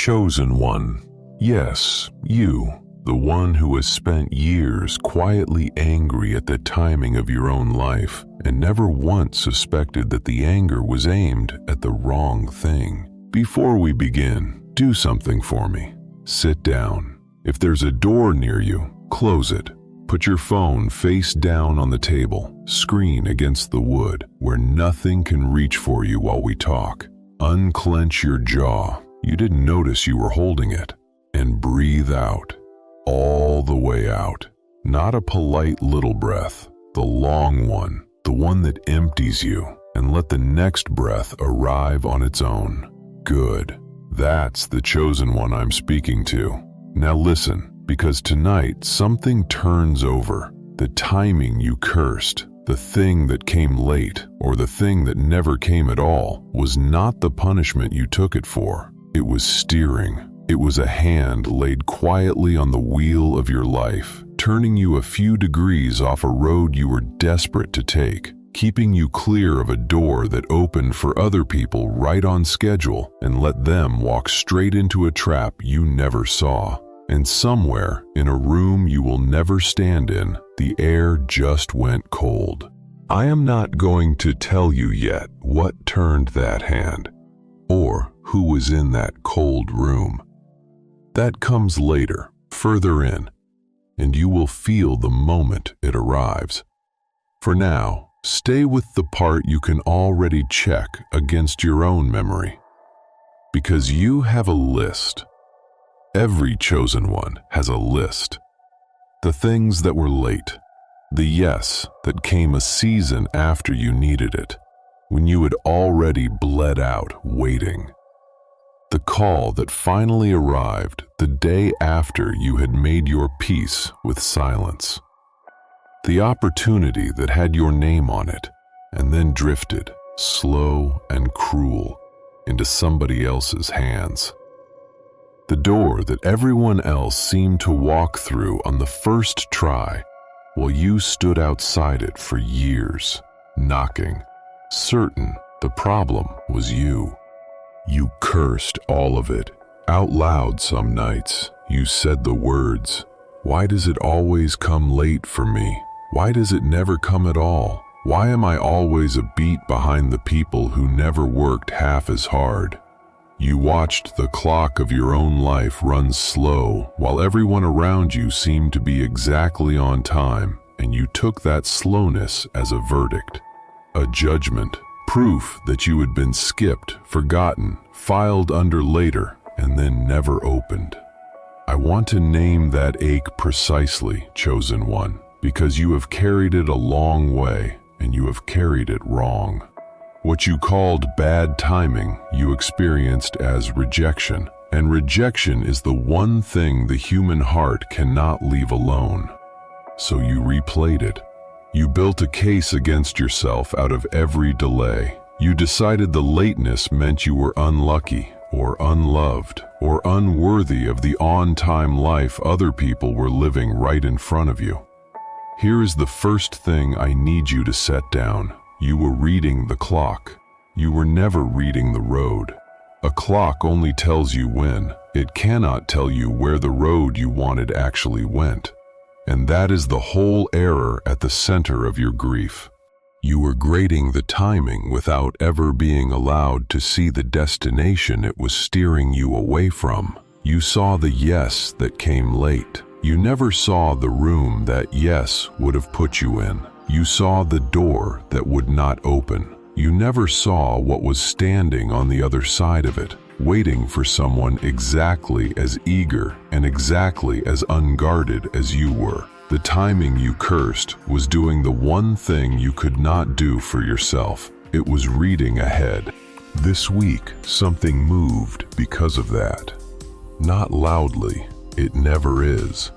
chosen one. Yes, you, the one who has spent years quietly angry at the timing of your own life and never once suspected that the anger was aimed at the wrong thing. Before we begin, do something for me. Sit down. If there's a door near you, close it. Put your phone face down on the table, screen against the wood, where nothing can reach for you while we talk. Unclench your jaw. You didn't notice you were holding it. And breathe out. All the way out. Not a polite little breath, the long one, the one that empties you, and let the next breath arrive on its own. Good. That's the chosen one I'm speaking to. Now listen. Because tonight something turns over. The timing you cursed, the thing that came late, or the thing that never came at all, was not the punishment you took it for. It was steering. It was a hand laid quietly on the wheel of your life, turning you a few degrees off a road you were desperate to take, keeping you clear of a door that opened for other people right on schedule and let them walk straight into a trap you never saw. And somewhere, in a room you will never stand in, the air just went cold. I am not going to tell you yet what turned that hand, or who was in that cold room. That comes later, further in, and you will feel the moment it arrives. For now, stay with the part you can already check against your own memory. Because you have a list. Every chosen one has a list. The things that were late. The yes that came a season after you needed it, when you had already bled out waiting. The call that finally arrived the day after you had made your peace with silence. The opportunity that had your name on it and then drifted, slow and cruel, into somebody else's hands. The door that everyone else seemed to walk through on the first try, while you stood outside it for years, knocking, certain the problem was you. You cursed all of it, out loud some nights. You said the words, "Why does it always come late for me? Why does it never come at all? Why am I always a beat behind the people who never worked half as hard?" You watched the clock of your own life run slow while everyone around you seemed to be exactly on time, and you took that slowness as a verdict, a judgment, proof that you had been skipped, forgotten, filed under later, and then never opened. I want to name that ache precisely, chosen one, because you have carried it a long way, and you have carried it wrong. What you called bad timing, you experienced as rejection, and rejection is the one thing the human heart cannot leave alone. So you replayed it. You built a case against yourself out of every delay. You decided the lateness meant you were unlucky, or unloved, or unworthy of the on-time life other people were living right in front of you. Here is the first thing I need you to set down. You were reading the clock. You were never reading the road. A clock only tells you when. It cannot tell you where the road you wanted actually went. And that is the whole error at the center of your grief. You were grading the timing without ever being allowed to see the destination it was steering you away from. You saw the yes that came late. You never saw the room that yes would have put you in. You saw the door that would not open. You never saw what was standing on the other side of it, waiting for someone exactly as eager and exactly as unguarded as you were. The timing you cursed was doing the one thing you could not do for yourself. It was reading ahead. This week, something moved because of that. Not loudly, it never is.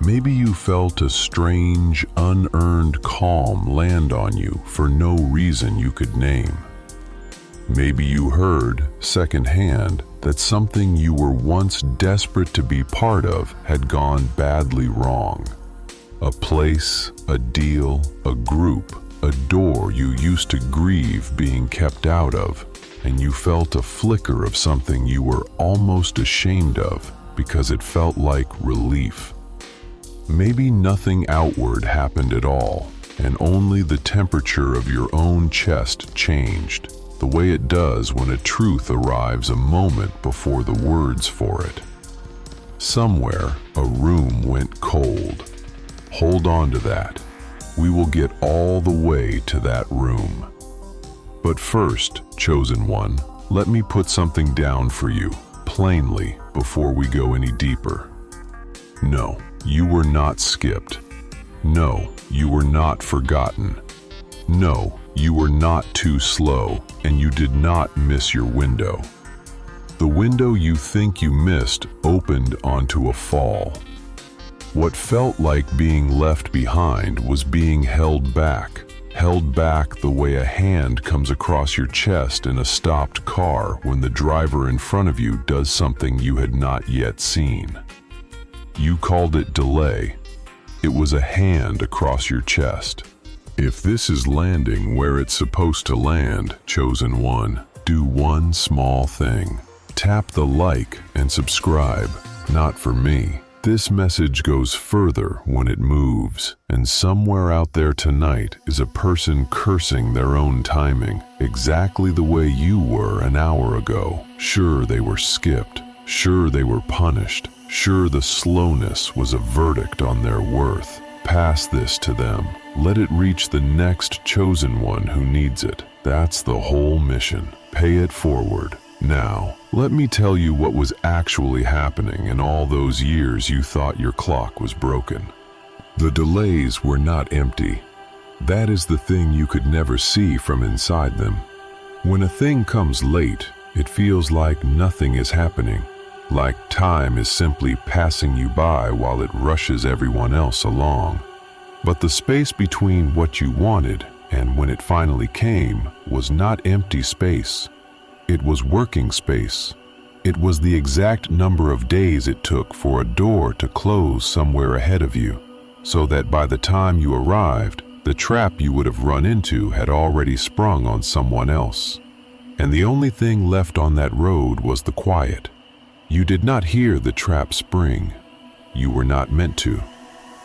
Maybe you felt a strange, unearned calm land on you for no reason you could name. Maybe you heard, secondhand, that something you were once desperate to be part of had gone badly wrong. A place, a deal, a group, a door you used to grieve being kept out of, and you felt a flicker of something you were almost ashamed of because it felt like relief. Maybe nothing outward happened at all, and only the temperature of your own chest changed, the way it does when a truth arrives a moment before the words for it. Somewhere, a room went cold. Hold on to that. We will get all the way to that room. But first, chosen one, let me put something down for you, plainly, before we go any deeper. No, you were not skipped. No, you were not forgotten. No, you were not too slow, and you did not miss your window. The window you think you missed opened onto a fall. What felt like being left behind was being held back the way a hand comes across your chest in a stopped car when the driver in front of you does something you had not yet seen. You called it delay. It was a hand across your chest. If this is landing where it's supposed to land, chosen one, do one small thing. Tap the like and subscribe. Not for me. This message goes further when it moves, and somewhere out there tonight is a person cursing their own timing, exactly the way you were an hour ago. Sure, they were skipped. Sure, they were punished. Sure, the slowness was a verdict on their worth. Pass this to them. Let it reach the next chosen one who needs it. That's the whole mission. Pay it forward. Now, let me tell you what was actually happening in all those years you thought your clock was broken. The delays were not empty. That is the thing you could never see from inside them. When a thing comes late, it feels like nothing is happening, like time is simply passing you by while it rushes everyone else along. But the space between what you wanted and when it finally came was not empty space. It was working space. It was the exact number of days it took for a door to close somewhere ahead of you, so that by the time you arrived, the trap you would have run into had already sprung on someone else. And the only thing left on that road was the quiet. You did not hear the trap spring. You were not meant to.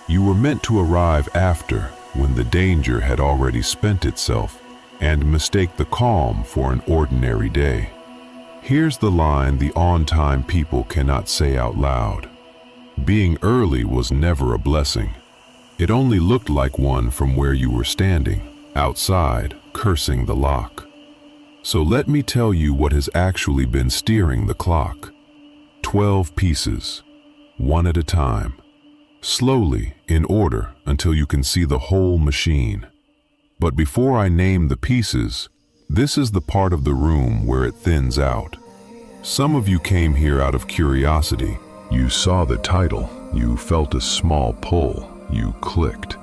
You were meant to arrive after, when the danger had already spent itself, and mistake the calm for an ordinary day. Here's the line the on-time people cannot say out loud. Being early was never a blessing. It only looked like one from where you were standing, outside, cursing the lock. So let me tell you what has actually been steering the clock. 12 pieces, one at a time. Slowly, in order, until you can see the whole machine. But before I name the pieces, this is the part of the room where it thins out. Some of you came here out of curiosity. You saw the title, you felt a small pull, you clicked.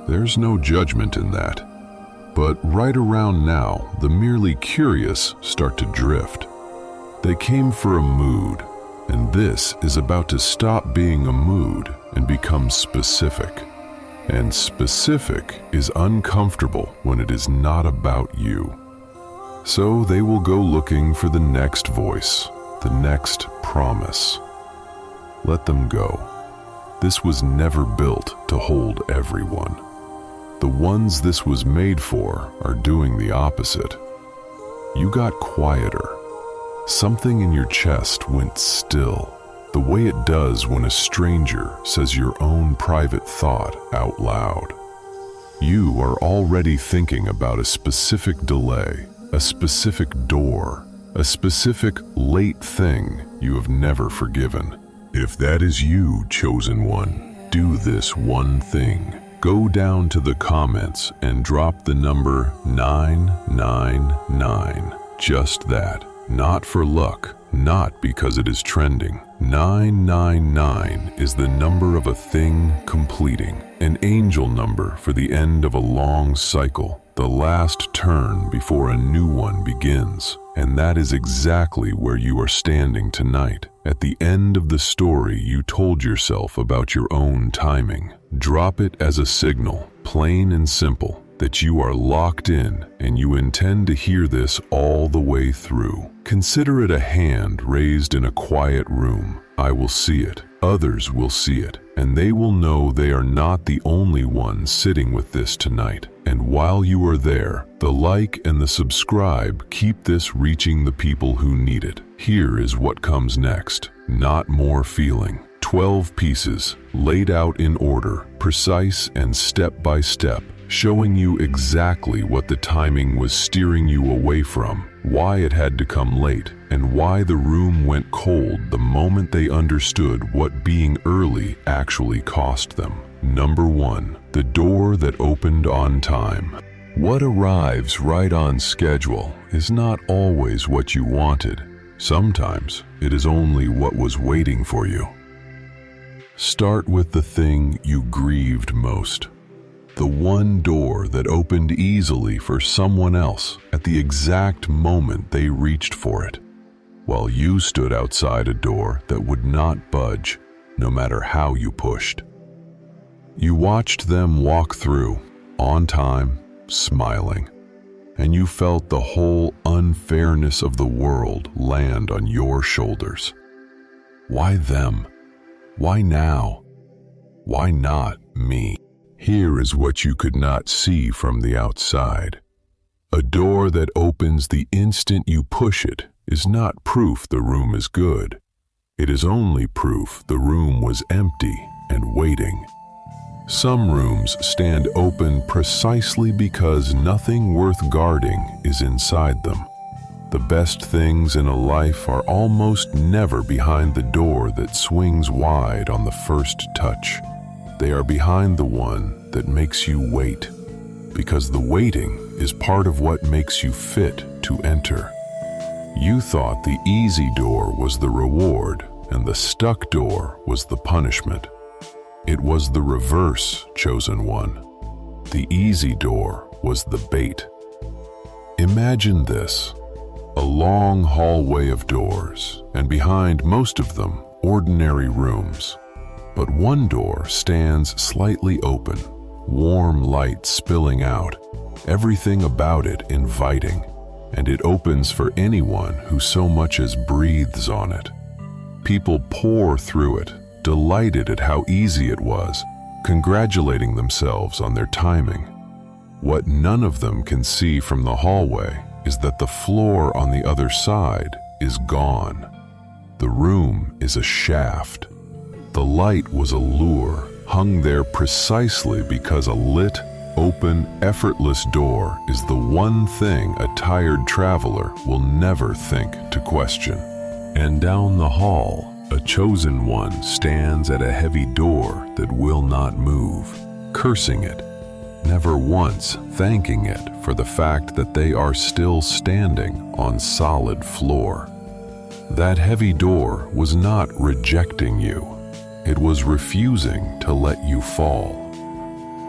There's no judgment in that. But right around now, the merely curious start to drift. They came for a mood, and this is about to stop being a mood and become specific. And specific is uncomfortable when it is not about you. So they will go looking for the next voice, the next promise. Let them go. This was never built to hold everyone. The ones this was made for are doing the opposite. You got quieter. Something in your chest went still, the way it does when a stranger says your own private thought out loud. You are already thinking about a specific delay, a specific door, a specific late thing you have never forgiven. If that is you, chosen one, do this one thing. Go down to the comments and drop the number 999. Just that. Not for luck, not because it is trending. 999 is the number of a thing completing, an angel number for the end of a long cycle, the last turn before a new one begins. And that is exactly where you are standing tonight, at the end of the story you told yourself about your own timing. Drop it as a signal, plain and simple. that you are locked in and you intend to hear this all the way through. Consider it a hand raised in a quiet room. I will see it. Others will see it, and they will know they are not the only ones sitting with this tonight. And while you are there, the like and the subscribe keep this reaching the people who need it. Here is what comes next. Not more feeling. 12 pieces, laid out in order, precise and step by step, showing you exactly what the timing was steering you away from, why it had to come late, and why the room went cold the moment they understood what being early actually cost them. Number 1. The door that opened on time. What arrives right on schedule is not always what you wanted. Sometimes it is only what was waiting for you. Start with the thing you grieved most. The one door that opened easily for someone else at the exact moment they reached for it, while you stood outside a door that would not budge, no matter how you pushed. You watched them walk through, on time, smiling, and you felt the whole unfairness of the world land on your shoulders. Why them? Why now? Why not me? Here is what you could not see from the outside. A door that opens the instant you push it is not proof the room is good. It is only proof the room was empty and waiting. Some rooms stand open precisely because nothing worth guarding is inside them. The best things in a life are almost never behind the door that swings wide on the first touch. They are behind the one that makes you wait, because the waiting is part of what makes you fit to enter. You thought the easy door was the reward and the stuck door was the punishment. It was the reverse, chosen one. The easy door was the bait. Imagine this: a long hallway of doors, and behind most of them, ordinary rooms. But one door stands slightly open, warm light spilling out, everything about it inviting, and it opens for anyone who so much as breathes on it. People pour through it, delighted at how easy it was, congratulating themselves on their timing. What none of them can see from the hallway is that the floor on the other side is gone. The room is a shaft. The light was a lure, hung there precisely because a lit, open, effortless door is the one thing a tired traveler will never think to question. And down the hall, a chosen one stands at a heavy door that will not move, cursing it, never once thanking it for the fact that they are still standing on solid floor. That heavy door was not rejecting you. It was refusing to let you fall.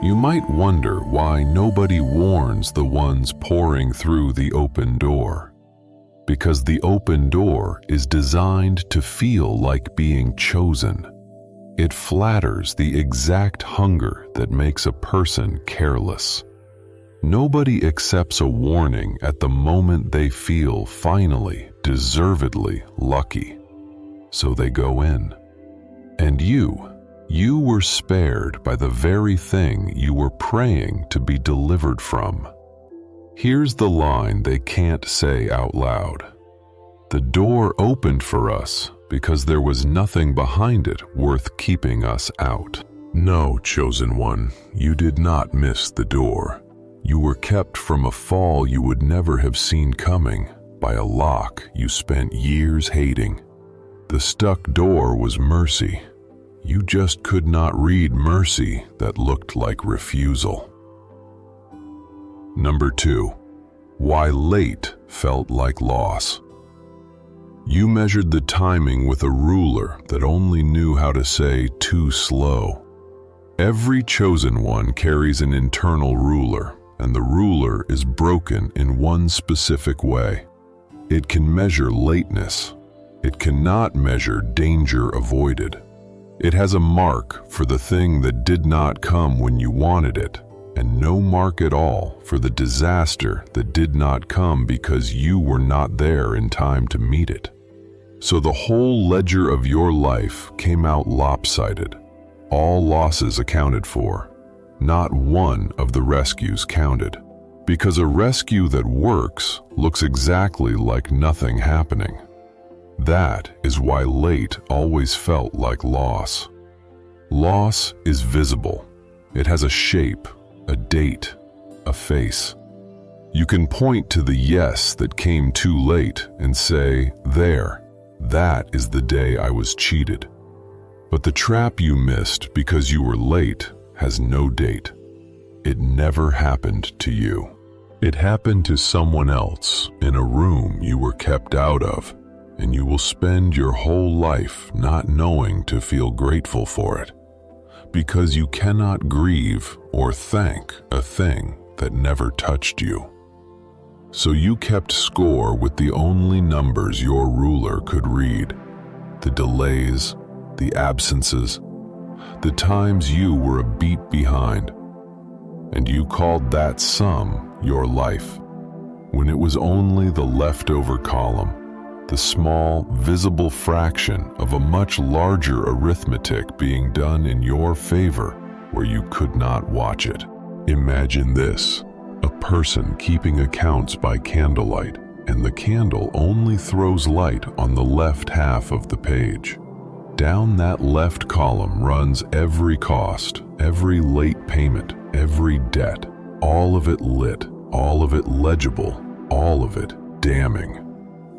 You might wonder why nobody warns the ones pouring through the open door. Because the open door is designed to feel like being chosen. It flatters the exact hunger that makes a person careless. Nobody accepts a warning at the moment they feel finally, deservedly lucky. So they go in. And you were spared by the very thing you were praying to be delivered from. Here's the line they can't say out loud. The door opened for us because there was nothing behind it worth keeping us out. No, chosen one, you did not miss the door. You were kept from a fall you would never have seen coming by a lock you spent years hating. The stuck door was mercy. You just could not read mercy that looked like refusal. Number 2. Why late felt like loss. You measured the timing with a ruler that only knew how to say too slow. Every chosen one carries an internal ruler, and the ruler is broken in one specific way. It can measure lateness. It cannot measure danger avoided. It has a mark for the thing that did not come when you wanted it, and no mark at all for the disaster that did not come because you were not there in time to meet it. So the whole ledger of your life came out lopsided, all losses accounted for. Not one of the rescues counted, because a rescue that works looks exactly like nothing happening. That is why late always felt like loss. Loss is visible. It has a shape, a date, a face. You can point to the yes that came too late and say, there, that is the day I was cheated. But the trap you missed because you were late has no date. It never happened to you. It happened to someone else in a room you were kept out of, and you will spend your whole life not knowing to feel grateful for it, because you cannot grieve or thank a thing that never touched you. So you kept score with the only numbers your ruler could read, the delays, the absences, the times you were a beat behind, and you called that sum your life, when it was only the leftover column, the small, visible fraction of a much larger arithmetic being done in your favor where you could not watch it. Imagine this, a person keeping accounts by candlelight, and the candle only throws light on the left half of the page. Down that left column runs every cost, every late payment, every debt, all of it lit, all of it legible, all of it damning.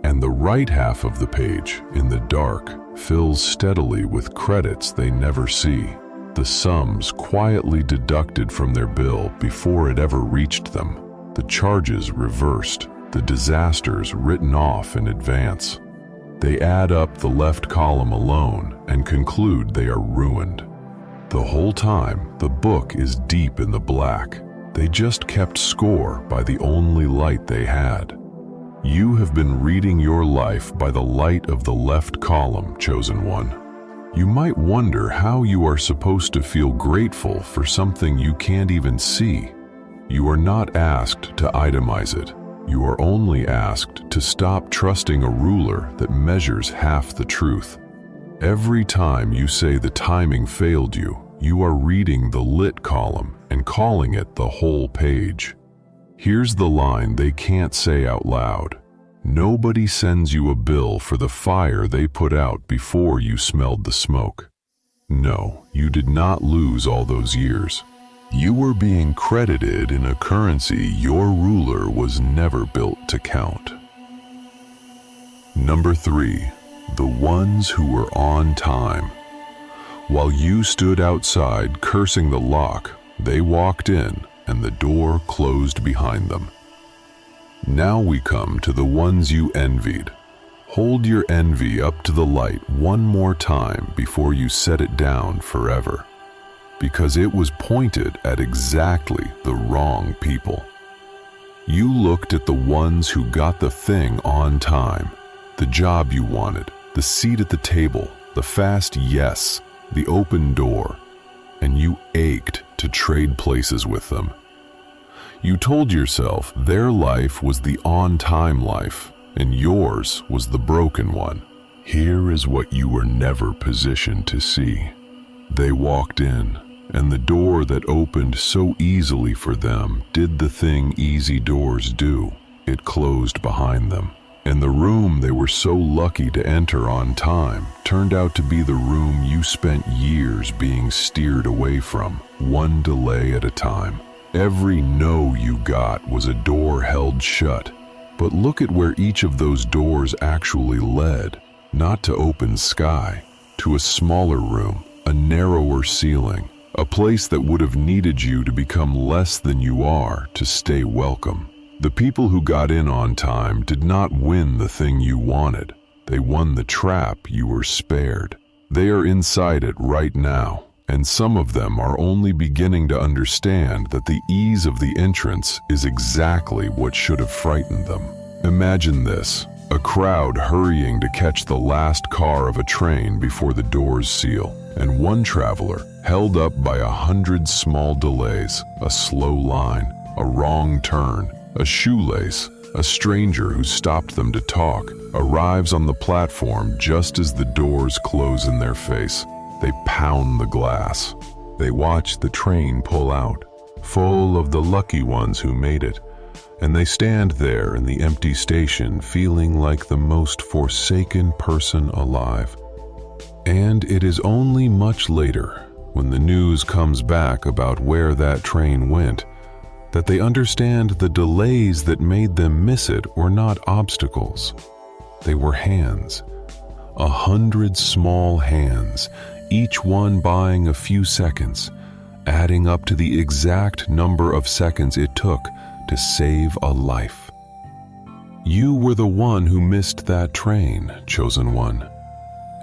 And the right half of the page, in the dark, fills steadily with credits they never see, the sums quietly deducted from their bill before it ever reached them, the charges reversed, the disasters written off in advance. They add up the left column alone and conclude they are ruined. The whole time, the book is deep in the black. They just kept score by the only light they had. You have been reading your life by the light of the left column, chosen one. You might wonder how you are supposed to feel grateful for something you can't even see. You are not asked to itemize it. You are only asked to stop trusting a ruler that measures half the truth. Every time you say the timing failed you, you are reading the lit column and calling it the whole page. Here's the line they can't say out loud. Nobody sends you a bill for the fire they put out before you smelled the smoke. No, you did not lose all those years. You were being credited in a currency your ruler was never built to count. Number 3, the ones who were on time. While you stood outside cursing the lock, they walked in and the door closed behind them. Now we come to the ones you envied. Hold your envy up to the light one more time before you set it down forever, because it was pointed at exactly the wrong people. You looked at the ones who got the thing on time, the job you wanted, the seat at the table, the fast yes, the open door, and you ached to trade places with them. You told yourself their life was the on-time life, and yours was the broken one. Here is what you were never positioned to see. They walked in, and the door that opened so easily for them did the thing easy doors do. It closed behind them. And the room they were so lucky to enter on time turned out to be the room you spent years being steered away from, one delay at a time. Every no you got was a door held shut. But look at where each of those doors actually led, not to open sky, to a smaller room, a narrower ceiling, a place that would have needed you to become less than you are to stay welcome. The people who got in on time did not win the thing you wanted. They won the trap you were spared. They are inside it right now, and some of them are only beginning to understand that the ease of the entrance is exactly what should have frightened them. Imagine this, a crowd hurrying to catch the last car of a train before the doors seal, and one traveler, held up by 100 small delays, a slow line, a wrong turn, a shoelace. A stranger who stopped them to talk arrives on the platform just as the doors close in their face. They pound the glass. They watch the train pull out, full of the lucky ones who made it, and they stand there in the empty station feeling like the most forsaken person alive. And it is only much later, when the news comes back about where that train went, that they understand the delays that made them miss it were not obstacles. They were hands. 100 small hands, each one buying a few seconds, adding up to the exact number of seconds it took to save a life. You were the one who missed that train, chosen one,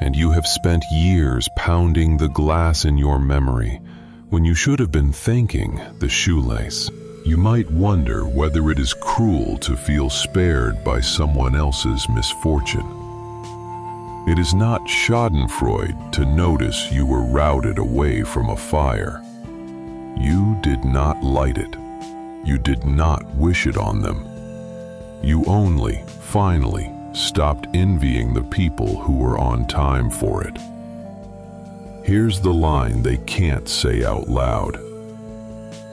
and you have spent years pounding the glass in your memory when you should have been thanking the shoelace. You might wonder whether it is cruel to feel spared by someone else's misfortune. It is not schadenfreude to notice you were routed away from a fire. You did not light it. You did not wish it on them. You only, finally, stopped envying the people who were on time for it. Here's the line they can't say out loud.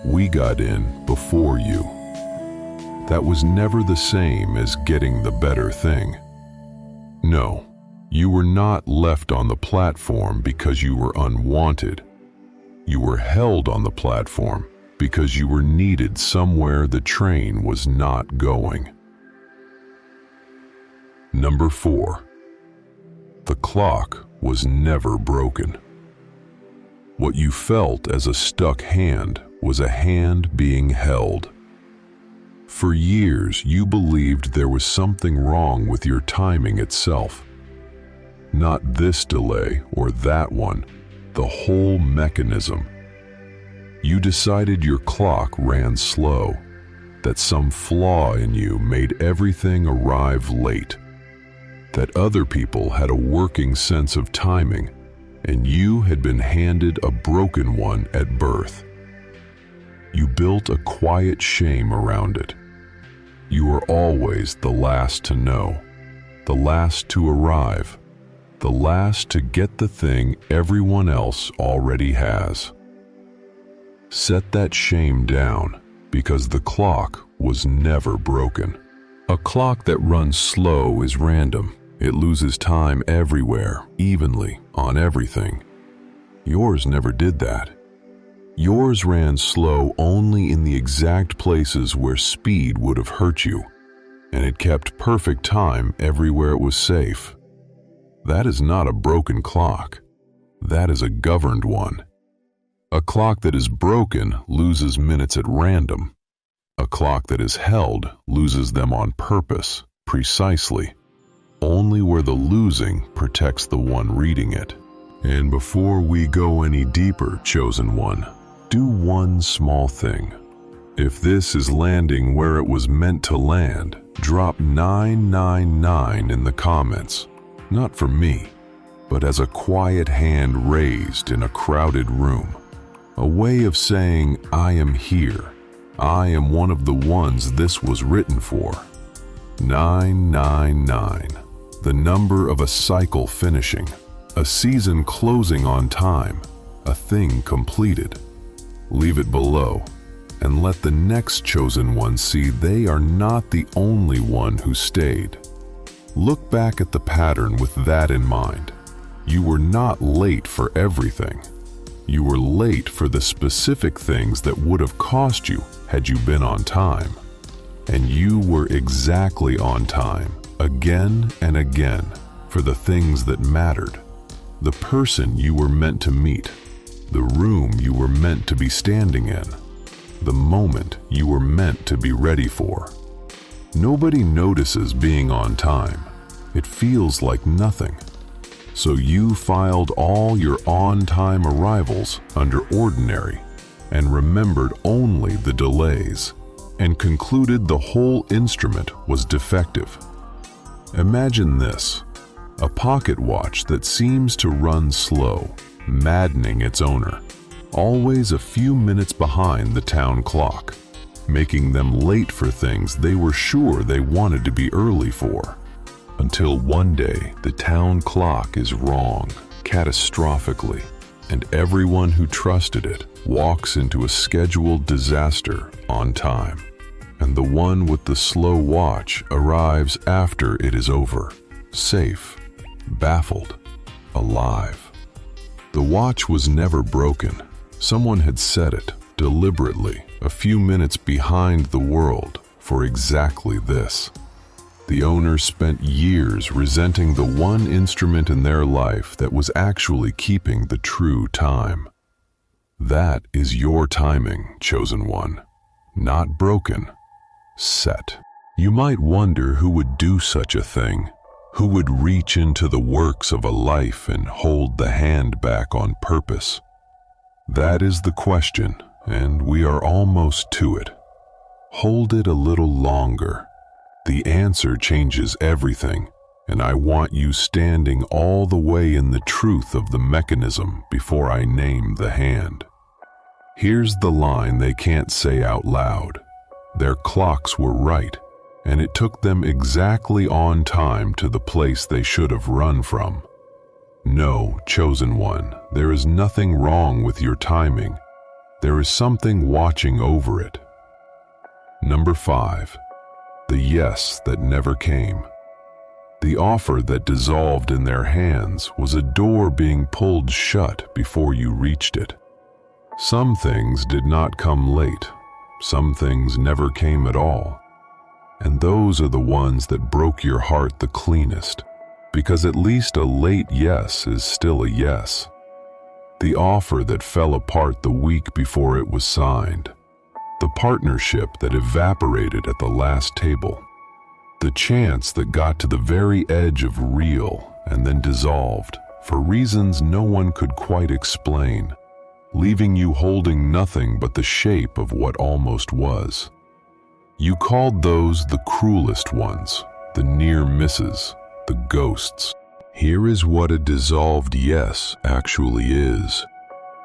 We got in before you. That was never the same as getting the better thing. No, you were not left on the platform because you were unwanted. You were held on the platform because you were needed somewhere the train was not going. Number 4. The clock was never broken. What you felt as a stuck hand was a hand being held. For years, you believed there was something wrong with your timing itself. Not this delay or that one, the whole mechanism. You decided your clock ran slow, that some flaw in you made everything arrive late, that other people had a working sense of timing, and you had been handed a broken one at birth. You built a quiet shame around it. You were always the last to know, the last to arrive, the last to get the thing everyone else already has. Set that shame down, because the clock was never broken. A clock that runs slow is random. It loses time everywhere, evenly, on everything. Yours never did that. Yours ran slow only in the exact places where speed would have hurt you, and it kept perfect time everywhere it was safe. That is not a broken clock. That is a governed one. A clock that is broken loses minutes at random. A clock that is held loses them on purpose, precisely, only where the losing protects the one reading it. And before we go any deeper, chosen one, do one small thing. If this is landing where it was meant to land, drop 999 in the comments. Not for me, but as a quiet hand raised in a crowded room. A way of saying, I am here. I am one of the ones this was written for. 999, the number of a cycle finishing, a season closing on time, a thing completed. Leave it below, and let the next chosen one see they are not the only one who stayed. Look back at the pattern with that in mind. You were not late for everything. You were late for the specific things that would have cost you had you been on time. And you were exactly on time, again and again, for the things that mattered. The person you were meant to meet, the room you were meant to be standing in, the moment you were meant to be ready for. Nobody notices being on time. It feels like nothing. So you filed all your on-time arrivals under ordinary and remembered only the delays and concluded the whole instrument was defective. Imagine this, a pocket watch that seems to run slow, maddening its owner, always a few minutes behind the town clock, making them late for things they were sure they wanted to be early for. Until one day, the town clock is wrong, catastrophically, and everyone who trusted it walks into a scheduled disaster on time. And the one with the slow watch arrives after it is over, safe, baffled, alive. The watch was never broken. Someone had set it, deliberately, a few minutes behind the world for exactly this. The owner spent years resenting the one instrument in their life that was actually keeping the true time. That is your timing, chosen one. Not broken, set. You might wonder who would do such a thing, who would reach into the works of a life and hold the hand back on purpose. That is the question, and we are almost to it. Hold it a little longer. The answer changes everything, and I want you standing all the way in the truth of the mechanism before I name the hand. Here's the line they can't say out loud. Their clocks were right, and it took them exactly on time to the place they should have run from. No, chosen one, there is nothing wrong with your timing. There is something watching over it. Number 5. The yes that never came. The offer that dissolved in their hands was a door being pulled shut before you reached it. Some things did not come late. Some things never came at all. And those are the ones that broke your heart the cleanest, because at least a late yes is still a yes. The offer that fell apart the week before it was signed. The partnership that evaporated at the last table. The chance that got to the very edge of real and then dissolved for reasons no one could quite explain, leaving you holding nothing but the shape of what almost was. You called those the cruelest ones, the near misses, the ghosts. Here is what a dissolved yes actually is.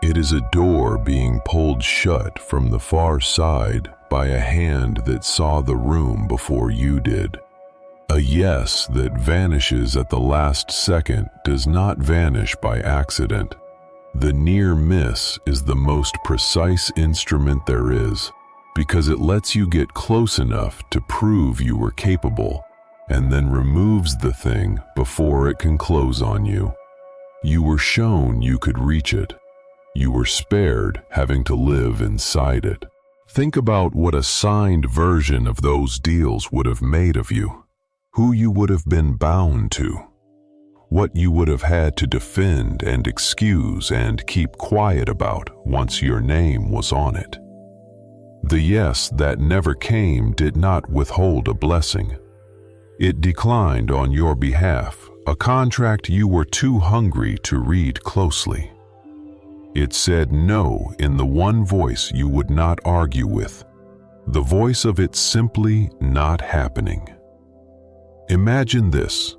It is a door being pulled shut from the far side by a hand that saw the room before you did. A yes that vanishes at the last second does not vanish by accident. The near miss is the most precise instrument there is, because it lets you get close enough to prove you were capable, and then removes the thing before it can close on you. You were shown you could reach it. You were spared having to live inside it. Think about what a signed version of those deals would have made of you, who you would have been bound to, what you would have had to defend and excuse and keep quiet about once your name was on it. The yes that never came did not withhold a blessing. It declined on your behalf a contract you were too hungry to read closely. It said no in the one voice you would not argue with, the voice of it simply not happening. Imagine this: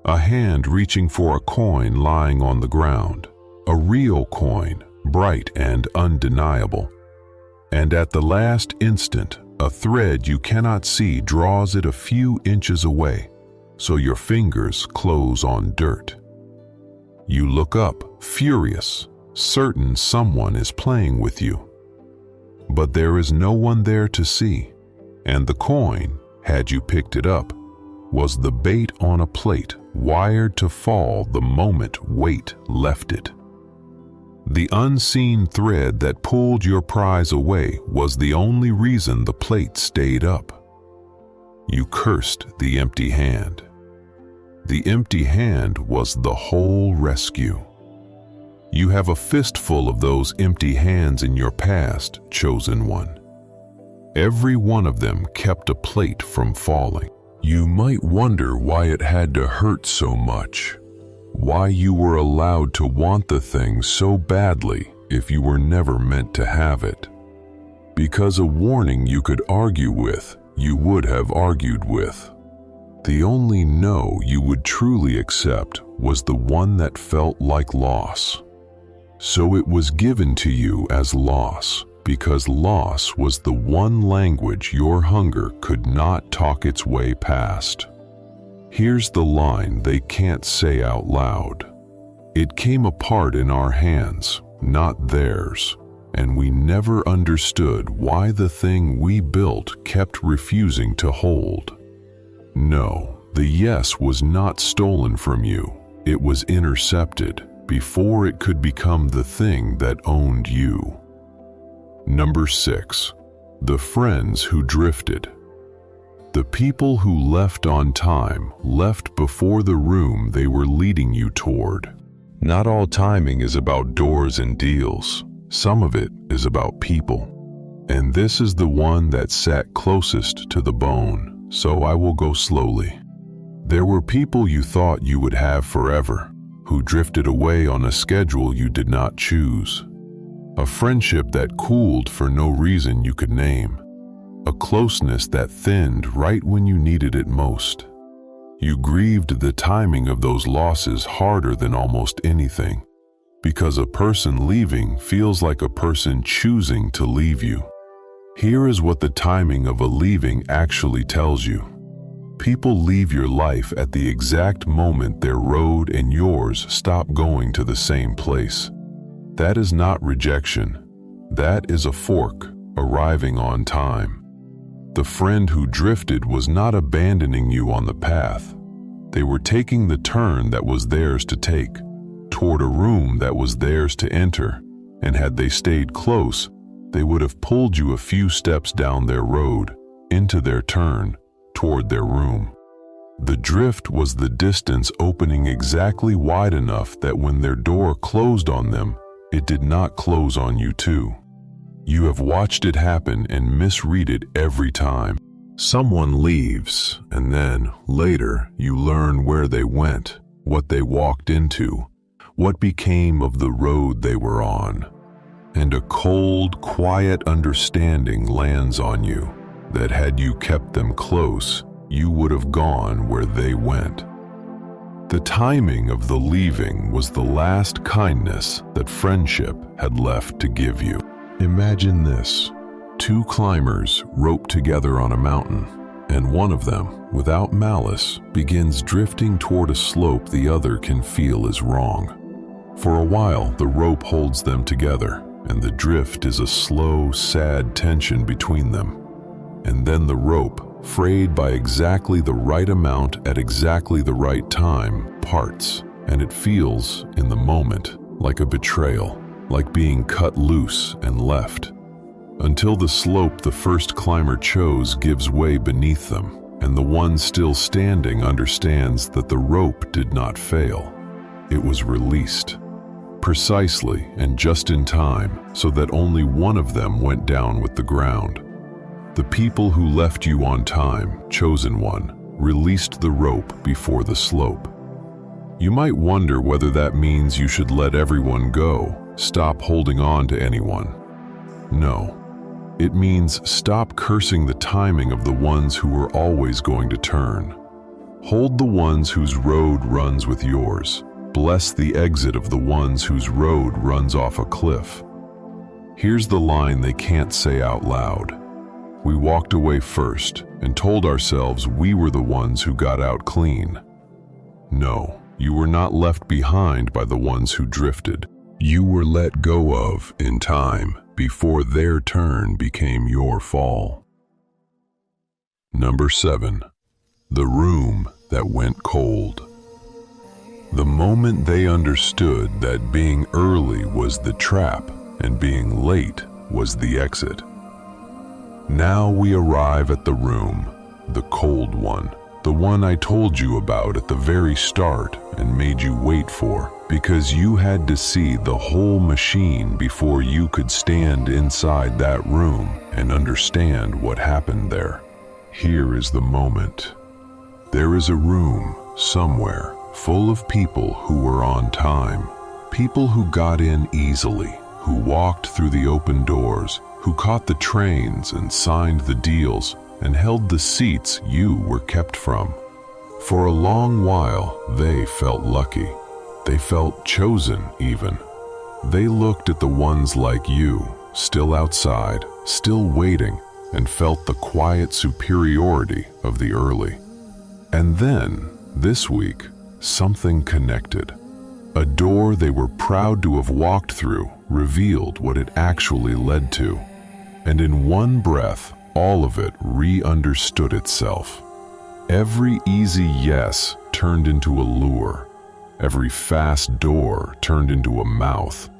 a hand reaching for a coin lying on the ground, a real coin, bright and undeniable. And at the last instant, a thread you cannot see draws it a few inches away, so your fingers close on dirt. You look up, furious, certain someone is playing with you. But there is no one there to see, and the coin, had you picked it up, was the bait on a plate wired to fall the moment weight left it. The unseen thread that pulled your prize away was the only reason the plate stayed up. You cursed the empty hand. The empty hand was the whole rescue. You have a fistful of those empty hands in your past, chosen one. Every one of them kept a plate from falling. You might wonder why it had to hurt so much, why you were allowed to want the thing so badly if you were never meant to have it. Because a warning you could argue with, you would have argued with. The only no you would truly accept was the one that felt like loss. So it was given to you as loss, because loss was the one language your hunger could not talk its way past. Here's the line they can't say out loud. It came apart in our hands, not theirs, and we never understood why the thing we built kept refusing to hold. No, the yes was not stolen from you. It was intercepted before it could become the thing that owned you. Number 6. The friends who drifted. The people who left on time left before the room they were leading you toward. Not all timing is about doors and deals. Some of it is about people. And this is the one that sat closest to the bone, so I will go slowly. There were people you thought you would have forever, who drifted away on a schedule you did not choose. A friendship that cooled for no reason you could name. A closeness that thinned right when you needed it most. You grieved the timing of those losses harder than almost anything, because a person leaving feels like a person choosing to leave you. Here is what the timing of a leaving actually tells you. People leave your life at the exact moment their road and yours stop going to the same place. That is not rejection. That is a fork arriving on time. The friend who drifted was not abandoning you on the path. They were taking the turn that was theirs to take, toward a room that was theirs to enter, and had they stayed close, they would have pulled you a few steps down their road, into their turn, toward their room. The drift was the distance opening exactly wide enough that when their door closed on them, it did not close on you too. You have watched it happen and misread it every time. Someone leaves, and then, later, you learn where they went, what they walked into, what became of the road they were on. And a cold, quiet understanding lands on you that had you kept them close, you would have gone where they went. The timing of the leaving was the last kindness that friendship had left to give you. Imagine this. 2 climbers rope together on a mountain, and one of them, without malice, begins drifting toward a slope the other can feel is wrong. For a while, the rope holds them together, and the drift is a slow, sad tension between them. And then the rope, frayed by exactly the right amount at exactly the right time, parts, and it feels, in the moment, like a betrayal, like being cut loose and left. Until the slope the first climber chose gives way beneath them, and the one still standing understands that the rope did not fail. It was released. Precisely and just in time, so that only one of them went down with the ground. The people who left you on time, chosen one, released the rope before the slope. You might wonder whether that means you should let everyone go, stop holding on to anyone. No. It means stop cursing the timing of the ones who were always going to turn. Hold the ones whose road runs with yours. Bless the exit of the ones whose road runs off a cliff. Here's the line they can't say out loud. We walked away first and told ourselves we were the ones who got out clean. No, you were not left behind by the ones who drifted. You were let go of in time before their turn became your fall. Number 7. The room that went cold. The moment they understood that being early was the trap and being late was the exit. Now we arrive at the room, the cold one, the one I told you about at the very start and made you wait for, because you had to see the whole machine before you could stand inside that room and understand what happened there. Here is the moment. There is a room somewhere full of people who were on time, people who got in easily, who walked through the open doors, who caught the trains and signed the deals and held the seats you were kept from. For a long while, they felt lucky. They felt chosen even. They looked at the ones like you, still outside, still waiting, and felt the quiet superiority of the early. And then, this week, something connected. A door they were proud to have walked through revealed what it actually led to. And in one breath, all of it re-understood itself. Every easy yes turned into a lure. Every fast door turned into a mouth.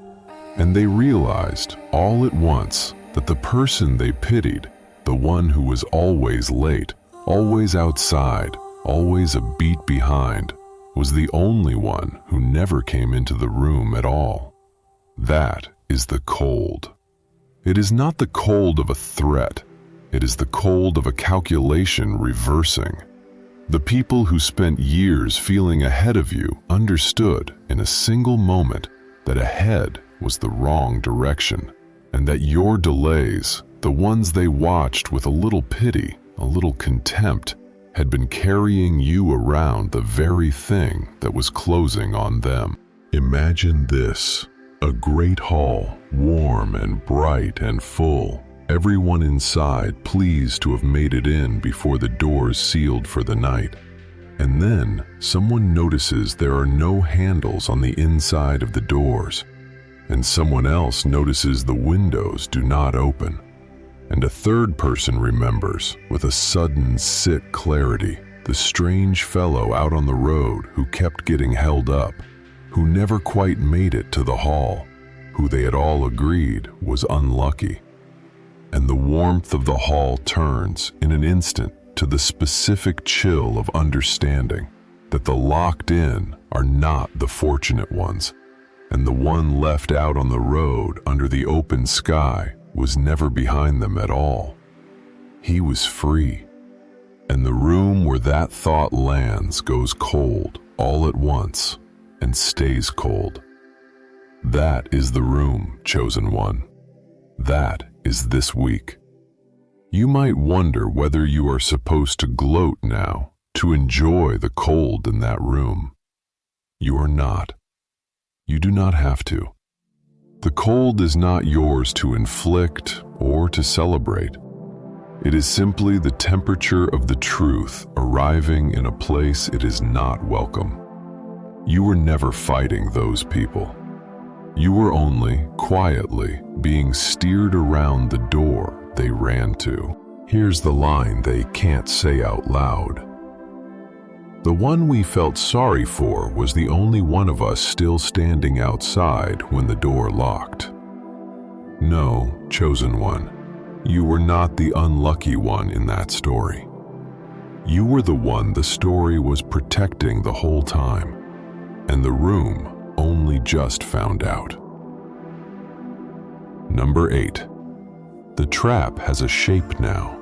And they realized, all at once, that the person they pitied, the one who was always late, always outside, always a beat behind, was the only one who never came into the room at all. That is the cold. It is not the cold of a threat. It is the cold of a calculation reversing. The people who spent years feeling ahead of you understood in a single moment that ahead was the wrong direction, and that your delays, the ones they watched with a little pity, a little contempt, had been carrying you around the very thing that was closing on them. Imagine this, a great hall, warm and bright and full, everyone inside pleased to have made it in before the doors sealed for the night. And then someone notices there are no handles on the inside of the doors, and someone else notices the windows do not open. And a third person remembers, with a sudden sick clarity, the strange fellow out on the road who kept getting held up, who never quite made it to the hall, who they had all agreed was unlucky. And the warmth of the hall turns in an instant to the specific chill of understanding that the locked in are not the fortunate ones, and the one left out on the road under the open sky was never behind them at all. He was free, and the room where that thought lands goes cold all at once and stays cold. That is the room, chosen one. That is this week. You might wonder whether you are supposed to gloat now, to enjoy the cold in that room. You are not. You do not have to. The cold is not yours to inflict or to celebrate. It is simply the temperature of the truth arriving in a place it is not welcome. You were never fighting those people. You were only, quietly, being steered around the door they ran to. Here's the line they can't say out loud. The one we felt sorry for was the only one of us still standing outside when the door locked. No, chosen one, you were not the unlucky one in that story. You were the one the story was protecting the whole time, and the room only just found out. Number 8. The trap has a shape now.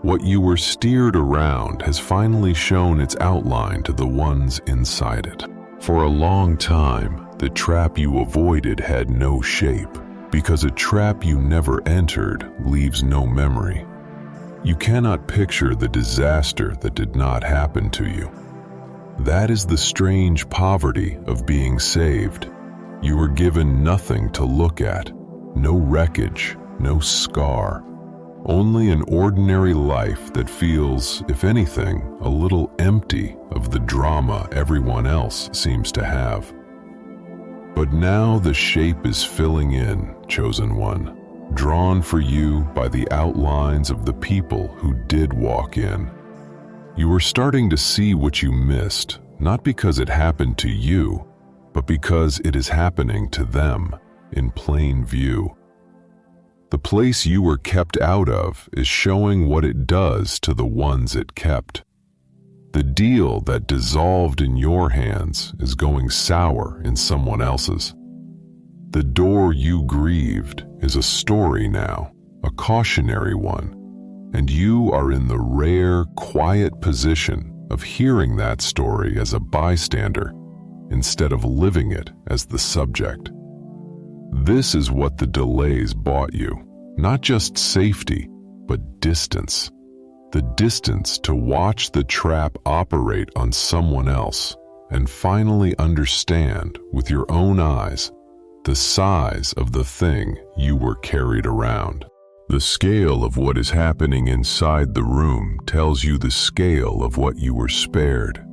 What you were steered around has finally shown its outline to the ones inside it. For a long time, the trap you avoided had no shape, because a trap you never entered leaves no memory. You cannot picture the disaster that did not happen to you. That is the strange poverty of being saved. You were given nothing to look at, no wreckage, no scar. Only an ordinary life that feels, if anything, a little empty of the drama everyone else seems to have. But now the shape is filling in, chosen one, drawn for you by the outlines of the people who did walk in. You are starting to see what you missed, not because it happened to you, but because it is happening to them in plain view. The place you were kept out of is showing what it does to the ones it kept. The deal that dissolved in your hands is going sour in someone else's. The door you grieved is a story now, a cautionary one, and you are in the rare, quiet position of hearing that story as a bystander instead of living it as the subject. This is what the delays bought you, not just safety, but distance. The distance to watch the trap operate on someone else and finally understand with your own eyes the size of the thing you were carried around. The scale of what is happening inside the room tells you the scale of what you were spared.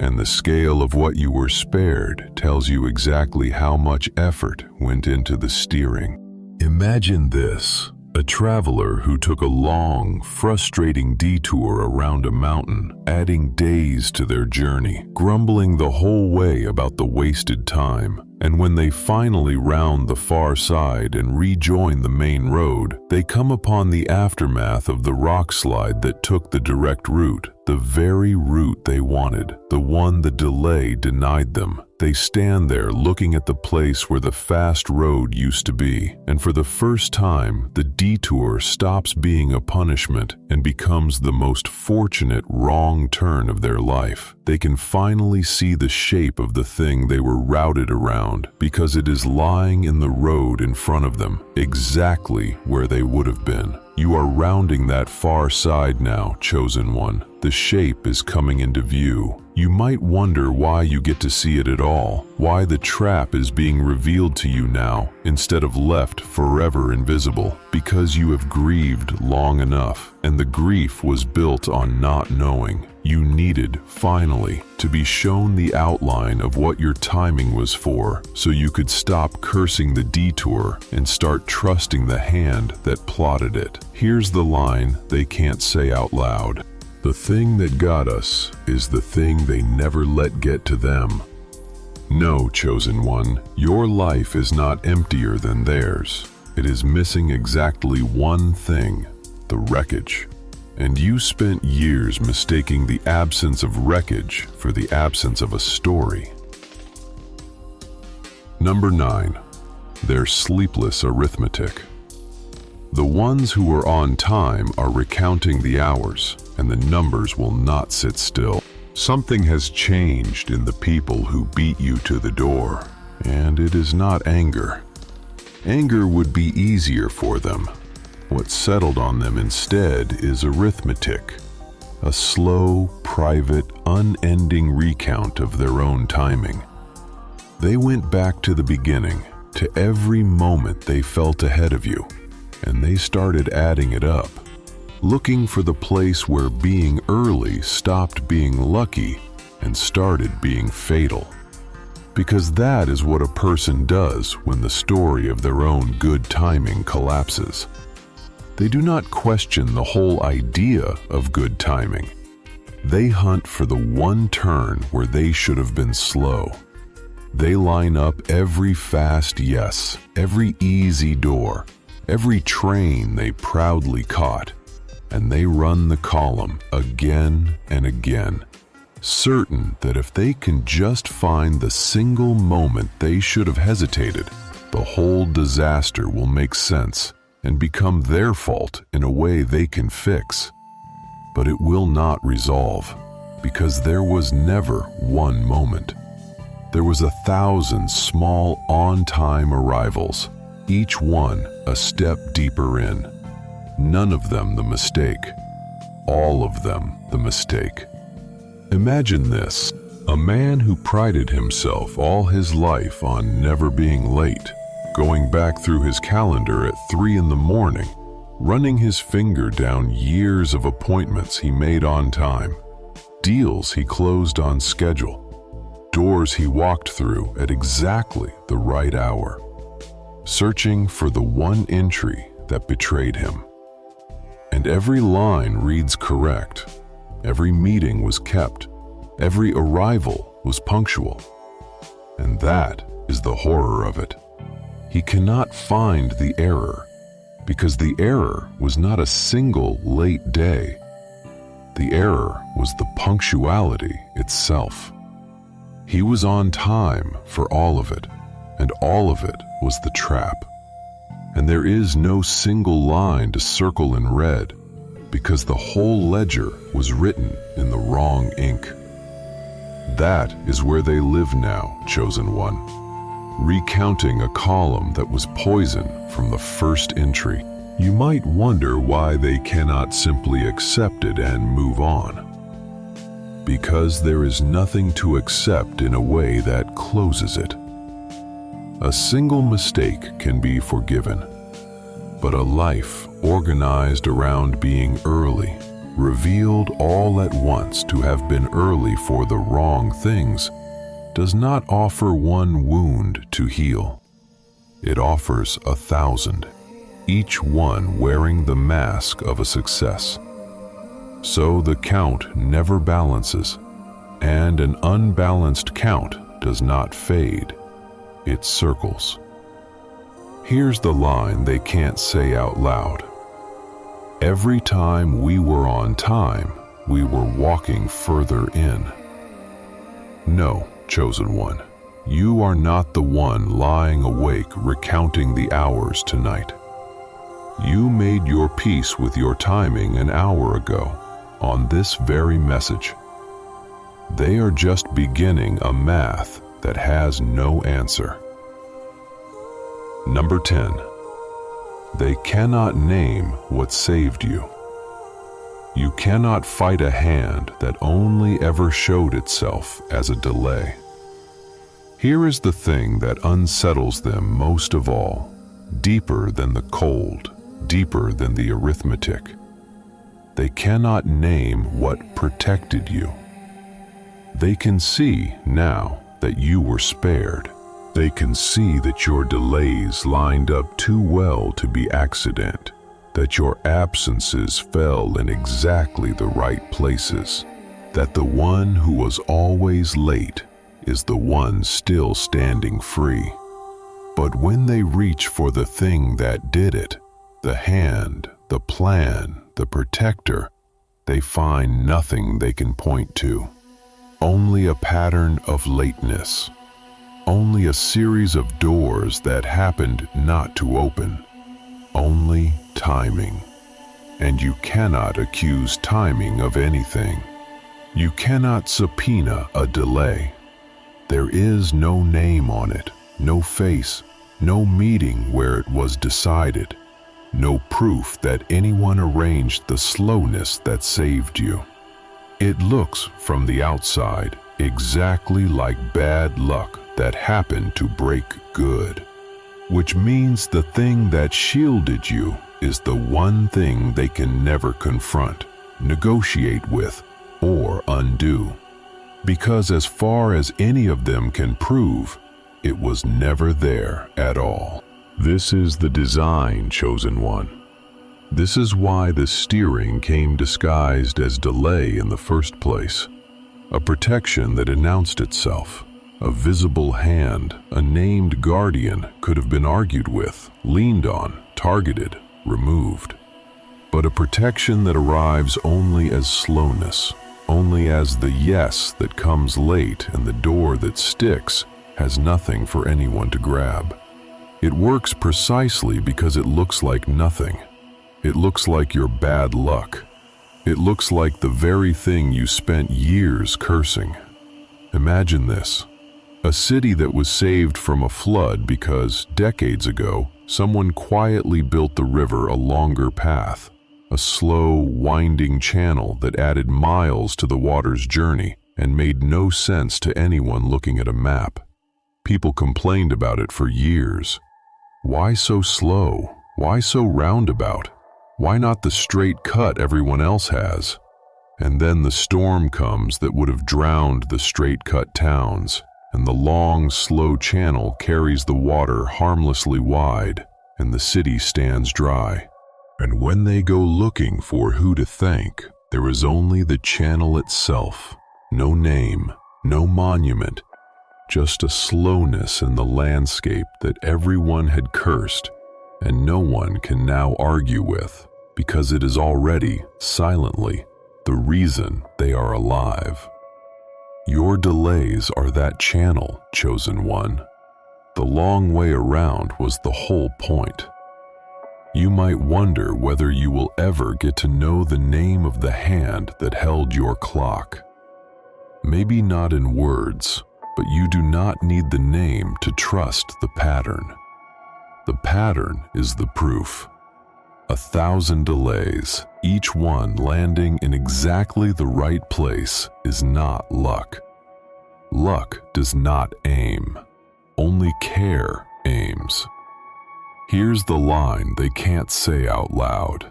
And the scale of what you were spared tells you exactly how much effort went into the steering. Imagine this: a traveler who took a long, frustrating detour around a mountain, adding days to their journey, grumbling the whole way about the wasted time. And when they finally round the far side and rejoin the main road, they come upon the aftermath of the rock slide that took the direct route, the very route they wanted, the one the delay denied them. They stand there looking at the place where the fast road used to be, and for the first time, the detour stops being a punishment and becomes the most fortunate wrong turn of their life. They can finally see the shape of the thing they were routed around because it is lying in the road in front of them, exactly where they would have been. You are rounding that far side now, chosen one. The shape is coming into view. You might wonder why you get to see it at all, why the trap is being revealed to you now instead of left forever invisible. Because you have grieved long enough, and the grief was built on not knowing. You needed, finally, to be shown the outline of what your timing was for, so you could stop cursing the detour and start trusting the hand that plotted it. Here's the line they can't say out loud: "The thing that got us is the thing they never let get to them." No, chosen one, your life is not emptier than theirs. It is missing exactly one thing: the wreckage. And you spent years mistaking the absence of wreckage for the absence of a story. Number 9. Their sleepless arithmetic. The ones who are on time are recounting the hours, and the numbers will not sit still. Something has changed in the people who beat you to the door, and it is not anger. Anger would be easier for them. What settled on them instead is arithmetic, a slow, private, unending recount of their own timing. They went back to the beginning, to every moment they felt ahead of you, and they started adding it up, looking for the place where being early stopped being lucky and started being fatal. Because that is what a person does when the story of their own good timing collapses. They do not question the whole idea of good timing. They hunt for the one turn where they should have been slow. They line up every fast yes, every easy door, every train they proudly caught, and they run the column again and again, certain that if they can just find the single moment they should have hesitated, the whole disaster will make sense and become their fault in a way they can fix. But it will not resolve, because there was never one moment. There was 1,000 small on-time arrivals, each one a step deeper in. None of them the mistake. All of them the mistake. Imagine this: a man who prided himself all his life on never being late, going back through his calendar at 3 in the morning, running his finger down years of appointments he made on time, deals he closed on schedule, doors he walked through at exactly the right hour, searching for the one entry that betrayed him. And every line reads correct, every meeting was kept, every arrival was punctual. And that is the horror of it. He cannot find the error, because the error was not a single late day. The error was the punctuality itself. He was on time for all of it, and all of it was the trap. And there is no single line to circle in red, because the whole ledger was written in the wrong ink. That is where they live now, chosen one, recounting a column that was poison from the first entry. You might wonder why they cannot simply accept it and move on. Because there is nothing to accept in a way that closes it. A single mistake can be forgiven, but a life organized around being early, revealed all at once to have been early for the wrong things, does not offer one wound to heal. It offers 1,000, each one wearing the mask of a success. So the count never balances, and an unbalanced count does not fade. It circles. Here's the line they can't say out loud. Every time we were on time, we were walking further in. No, chosen one, you are not the one lying awake recounting the hours tonight. You made your peace with your timing an hour ago on this very message. They are just beginning a math that has no answer. Number 10. They cannot name what saved you. You cannot fight a hand that only ever showed itself as a delay. Here is the thing that unsettles them most of all, deeper than the cold, deeper than the arithmetic. They cannot name what protected you. They can see now that you were spared. They can see that your delays lined up too well to be accident, that your absences fell in exactly the right places, that the one who was always late is the one still standing free. But when they reach for the thing that did it, the hand, the plan, the protector, they find nothing they can point to. Only a pattern of lateness. Only a series of doors that happened not to open. Only timing. And you cannot accuse timing of anything. You cannot subpoena a delay. There is no name on it, no face, no meeting where it was decided, no proof that anyone arranged the slowness that saved you. It looks from the outside exactly like bad luck that happened to break good, which means the thing that shielded you is the one thing they can never confront, negotiate with, or undo. Because as far as any of them can prove, it was never there at all. This is the design, chosen one. This is why the steering came disguised as delay in the first place. A protection that announced itself. A visible hand, a named guardian could have been argued with, leaned on, targeted, removed. But a protection that arrives only as slowness, only as the yes that comes late and the door that sticks has nothing for anyone to grab. It works precisely because it looks like nothing. It looks like your bad luck. It looks like the very thing you spent years cursing. Imagine this. A city that was saved from a flood because, decades ago, someone quietly built the river a longer path, a slow, winding channel that added miles to the water's journey and made no sense to anyone looking at a map. People complained about it for years. Why so slow? Why so roundabout? Why not the straight cut everyone else has? And then the storm comes that would have drowned the straight cut towns, and the long, slow channel carries the water harmlessly wide, and the city stands dry. And when they go looking for who to thank, there is only the channel itself, no name, no monument, just a slowness in the landscape that everyone had cursed, and no one can now argue with, because it is already, silently, the reason they are alive. Your delays are that channel, chosen one. The long way around was the whole point. You might wonder whether you will ever get to know the name of the hand that held your clock. Maybe not in words, but you do not need the name to trust the pattern. The pattern is the proof. 1,000 delays, each one landing in exactly the right place, is not luck. Luck does not aim. Only care aims. Here's the line they can't say out loud.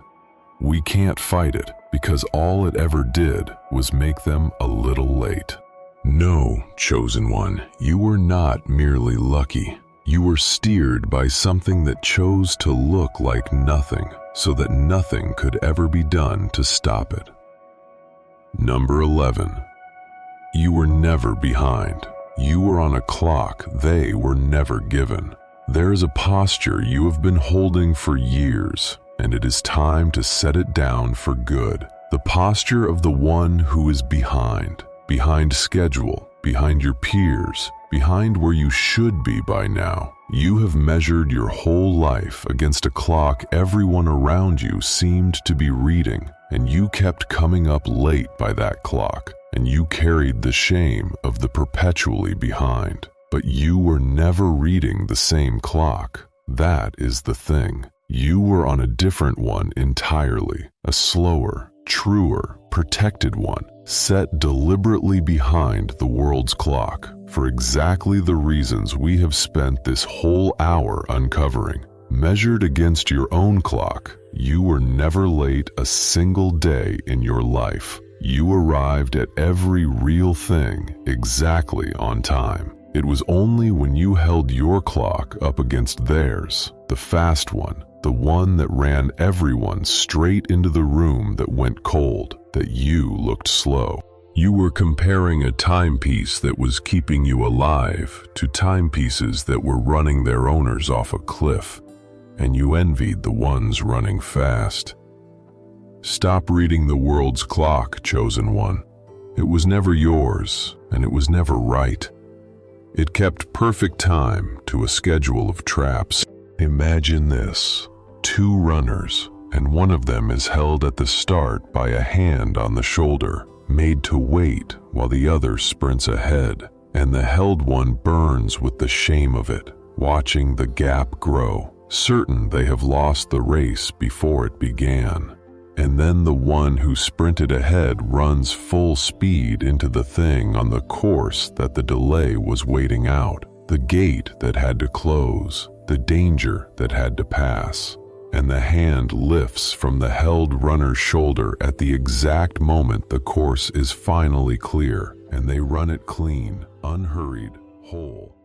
We can't fight it because all it ever did was make them a little late. No, chosen one, you were not merely lucky. You were steered by something that chose to look like nothing, so that nothing could ever be done to stop it. Number 11. You were never behind. You were on a clock they were never given. There is a posture you have been holding for years, and it is time to set it down for good. The posture of the one who is behind schedule, behind your peers, behind where you should be by now. You have measured your whole life against a clock everyone around you seemed to be reading, and you kept coming up late by that clock, and you carried the shame of the perpetually behind. But you were never reading the same clock. That is the thing. You were on a different one entirely, a slower, truer, protected one, set deliberately behind the world's clock for exactly the reasons we have spent this whole hour uncovering. Measured against your own clock, you were never late a single day in your life. You arrived at every real thing exactly on time. It was only when you held your clock up against theirs, the fast one, the one that ran everyone straight into the room that went cold, that you looked slow. You were comparing a timepiece that was keeping you alive to timepieces that were running their owners off a cliff, and you envied the ones running fast. Stop reading the world's clock, chosen one. It was never yours, and it was never right. It kept perfect time to a schedule of traps. Imagine this: 2 runners, and one of them is held at the start by a hand on the shoulder, made to wait while the other sprints ahead, and the held one burns with the shame of it, watching the gap grow, certain they have lost the race before it began. And then the one who sprinted ahead runs full speed into the thing on the course that the delay was waiting out, the gate that had to close, the danger that had to pass. And the hand lifts from the held runner's shoulder at the exact moment the course is finally clear, and they run it clean, unhurried, whole.